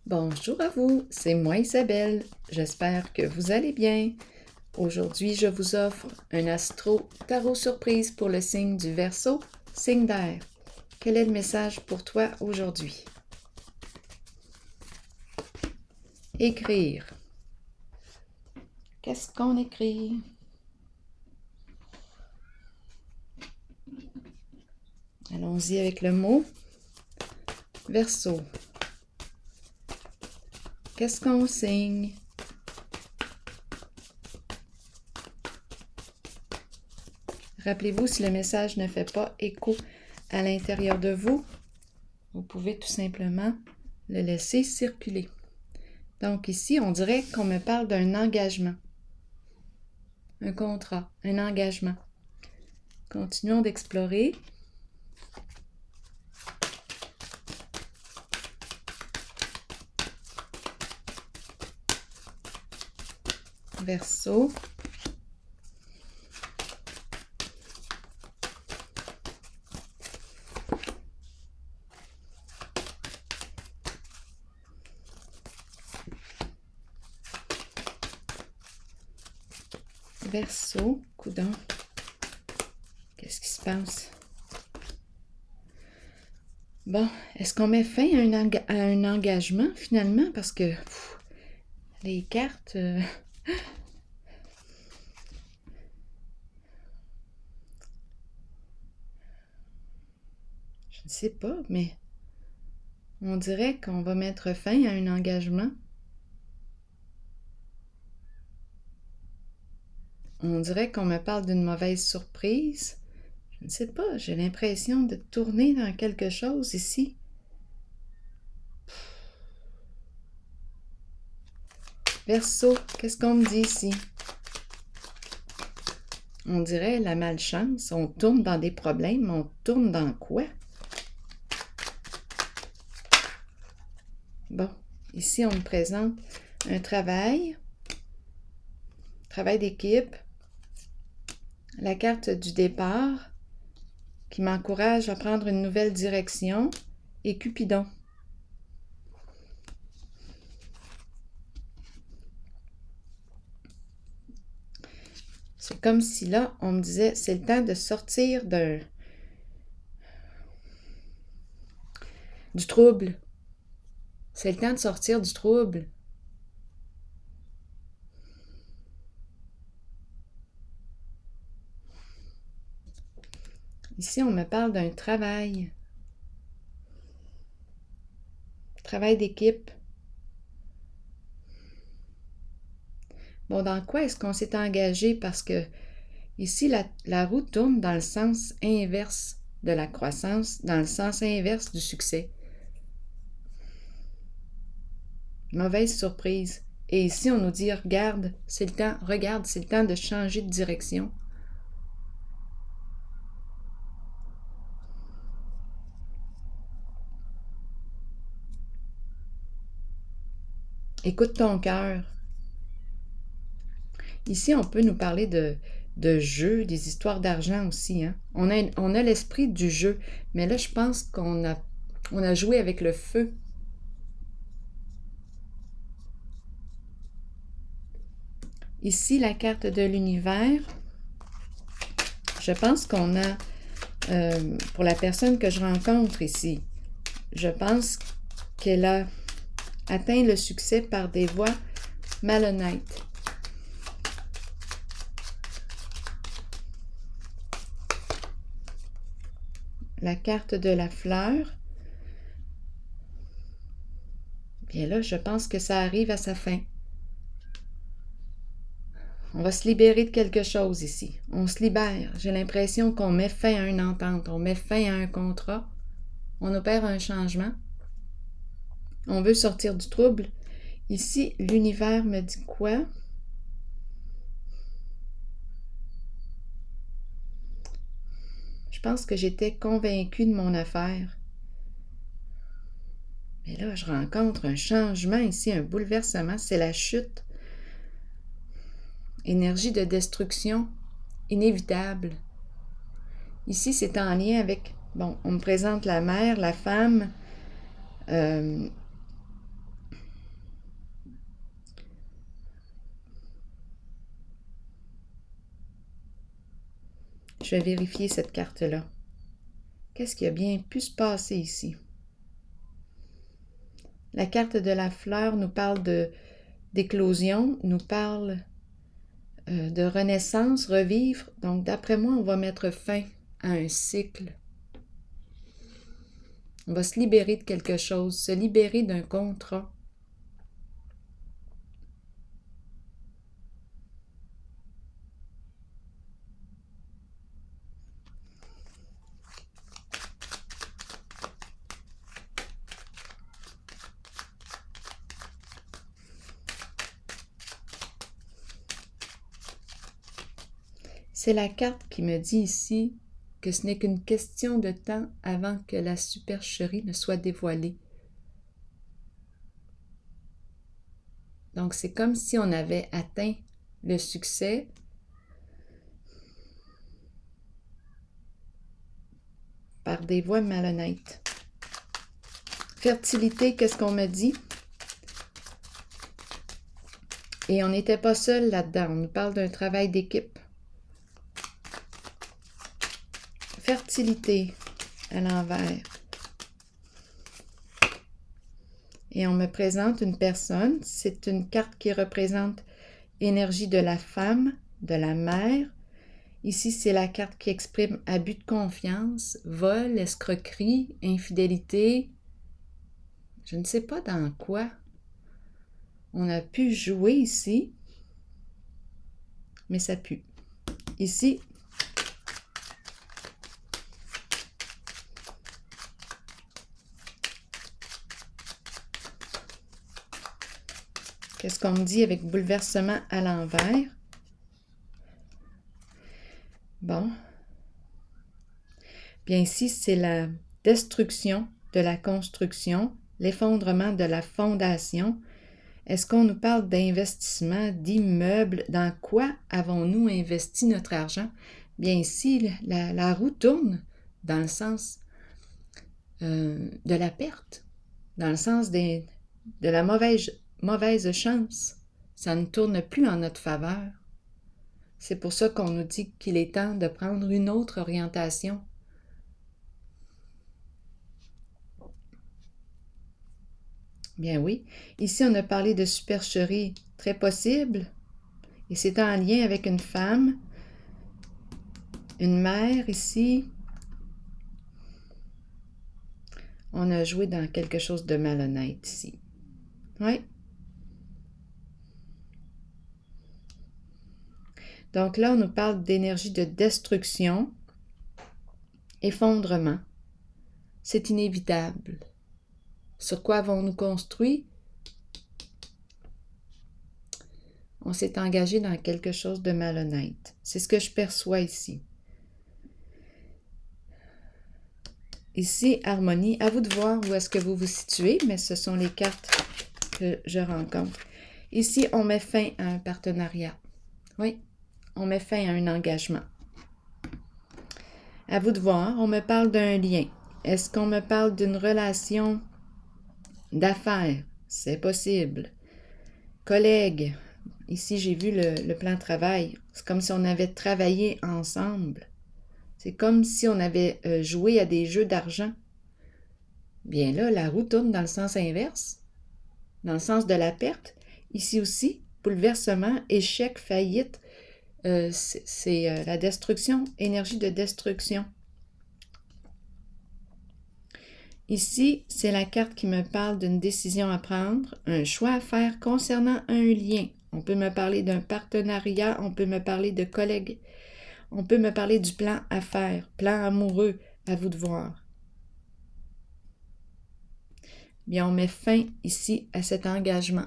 Bonjour à vous, c'est moi Isabelle. J'espère que vous allez bien. Aujourd'hui, je vous offre un astro tarot surprise pour le signe du Verseau, signe d'air. Quel est le message pour toi aujourd'hui? Écrire. Qu'est-ce qu'on écrit? Allons-y avec le mot Verseau. Qu'est-ce qu'on signe? Rappelez-vous, si le message ne fait pas écho à l'intérieur de vous, vous pouvez tout simplement le laisser circuler. Donc ici, on dirait qu'on me parle d'un engagement, un contrat, un engagement. Continuons d'explorer. Verseau. Verseau, coudonc. Qu'est-ce qui se passe? Bon, est-ce qu'on met fin à un engagement finalement? Parce que les cartes... je ne sais pas, mais on dirait qu'on va mettre fin à un engagement. On dirait qu'on me parle d'une mauvaise surprise. Je ne sais pas, j'ai l'impression de tourner dans quelque chose ici. Verseau, qu'est-ce qu'on me dit ici? On dirait la malchance, on tourne dans des problèmes, on tourne dans quoi? Bon, ici on me présente un travail d'équipe, la carte du départ qui m'encourage à prendre une nouvelle direction et Cupidon. C'est comme si là, on me disait, c'est le temps de sortir du trouble. C'est le temps de sortir du trouble. Ici, on me parle d'un travail. Travail d'équipe. Bon, dans quoi est-ce qu'on s'est engagé? Parce que ici, la roue tourne dans le sens inverse de la croissance, dans le sens inverse du succès. Mauvaise surprise. Et ici, on nous dit, regarde, c'est le temps de changer de direction. Écoute ton cœur. Ici, on peut nous parler de jeu, des histoires d'argent aussi. Hein? On a l'esprit du jeu, mais là, je pense qu'on a joué avec le feu. Ici, la carte de l'univers. Je pense qu'on a, pour la personne que je rencontre ici, je pense qu'elle a atteint le succès par des voies malhonnêtes. La carte de la fleur. Bien là, je pense que ça arrive à sa fin. On va se libérer de quelque chose ici. On se libère. J'ai l'impression qu'on met fin à une entente, on met fin à un contrat, on opère un changement. On veut sortir du trouble. Ici, l'univers me dit quoi? Je pense que j'étais convaincue de mon affaire. Mais là, je rencontre un changement ici, un bouleversement. C'est la chute. Énergie de destruction inévitable. Ici, c'est en lien avec... Bon, on me présente la mère, la femme. Je vais vérifier cette carte-là. Qu'est-ce qui a bien pu se passer ici? La carte de la fleur nous parle d'éclosion, nous parle de renaissance, revivre. Donc, d'après moi, on va mettre fin à un cycle. On va se libérer de quelque chose, se libérer d'un contrat. C'est la carte qui me dit ici que ce n'est qu'une question de temps avant que la supercherie ne soit dévoilée. Donc, c'est comme si on avait atteint le succès par des voies malhonnêtes. Fertilité, qu'est-ce qu'on me dit? Et on n'était pas seul là-dedans. On nous parle d'un travail d'équipe. Fertilité à l'envers. Et on me présente une personne. C'est une carte qui représente énergie de la femme, de la mère. Ici, c'est la carte qui exprime abus de confiance, vol, escroquerie, infidélité. Je ne sais pas dans quoi on a pu jouer ici, mais ça pue. Ici, qu'est-ce qu'on me dit avec bouleversement à l'envers? Bon. Bien ici, c'est la destruction de la construction, l'effondrement de la fondation. Est-ce qu'on nous parle d'investissement, d'immeubles? Dans quoi avons-nous investi notre argent? Bien ici, la roue tourne dans le sens de la perte, dans le sens de la mauvaise chance. Ça ne tourne plus en notre faveur. C'est pour ça qu'on nous dit qu'il est temps de prendre une autre orientation. Bien oui. Ici, on a parlé de supercherie, très possible. Et c'est en lien avec une femme, une mère ici. On a joué dans quelque chose de malhonnête ici. Oui. Donc là, on nous parle d'énergie de destruction, effondrement. C'est inévitable. Sur quoi avons-nous construit? On s'est engagé dans quelque chose de malhonnête. C'est ce que je perçois ici. Ici, harmonie. À vous de voir où est-ce que vous vous situez, mais ce sont les cartes que je rencontre. Ici, on met fin à un partenariat. Oui, on met fin à un engagement. À vous de voir, on me parle d'un lien. Est-ce qu'on me parle d'une relation d'affaires? C'est possible. Collègues. Ici, j'ai vu le plan de travail. C'est comme si on avait travaillé ensemble. C'est comme si on avait joué à des jeux d'argent. Bien là, la roue tourne dans le sens inverse, dans le sens de la perte. Ici aussi, bouleversement, échec, faillite, c'est la destruction, énergie de destruction. Ici, c'est la carte qui me parle d'une décision à prendre, un choix à faire concernant un lien. On peut me parler d'un partenariat, on peut me parler de collègues, on peut me parler du plan à faire, plan amoureux, à vous de voir. Bien, on met fin ici à cet engagement.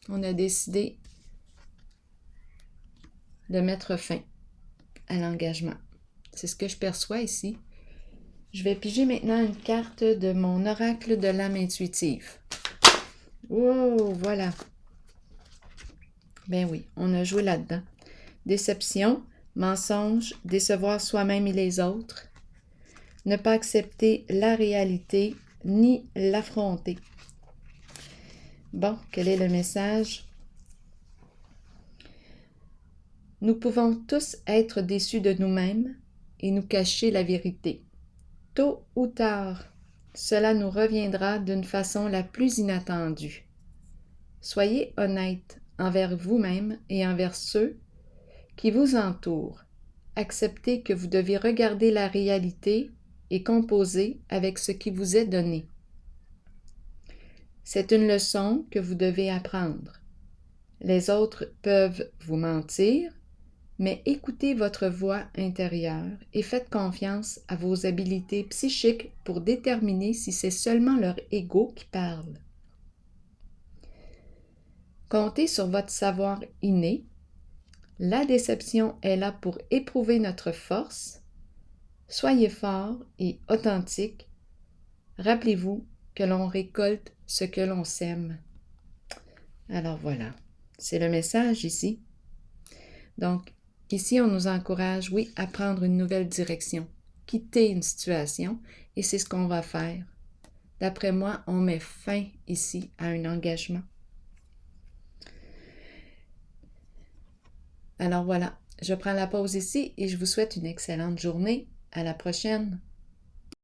On a décidé de mettre fin à l'engagement. C'est ce que je perçois ici. Je vais piger maintenant une carte de mon oracle de l'âme intuitive. Wow, voilà. Ben oui, on a joué là-dedans. Déception, mensonge, décevoir soi-même et les autres. Ne pas accepter la réalité ni l'affronter. Bon, quel est le message? Nous pouvons tous être déçus de nous-mêmes et nous cacher la vérité. Tôt ou tard, cela nous reviendra d'une façon la plus inattendue. Soyez honnête envers vous-même et envers ceux qui vous entourent. Acceptez que vous devez regarder la réalité et composer avec ce qui vous est donné. C'est une leçon que vous devez apprendre. Les autres peuvent vous mentir, mais écoutez votre voix intérieure et faites confiance à vos habiletés psychiques pour déterminer si c'est seulement leur ego qui parle. Comptez sur votre savoir inné. La déception est là pour éprouver notre force. Soyez fort et authentique. Rappelez-vous que l'on récolte ce que l'on sème. Alors voilà, c'est le message ici. Donc, ici, on nous encourage, oui, à prendre une nouvelle direction, quitter une situation, et c'est ce qu'on va faire. D'après moi, on met fin ici à un engagement. Alors voilà, je prends la pause ici et je vous souhaite une excellente journée. À la prochaine!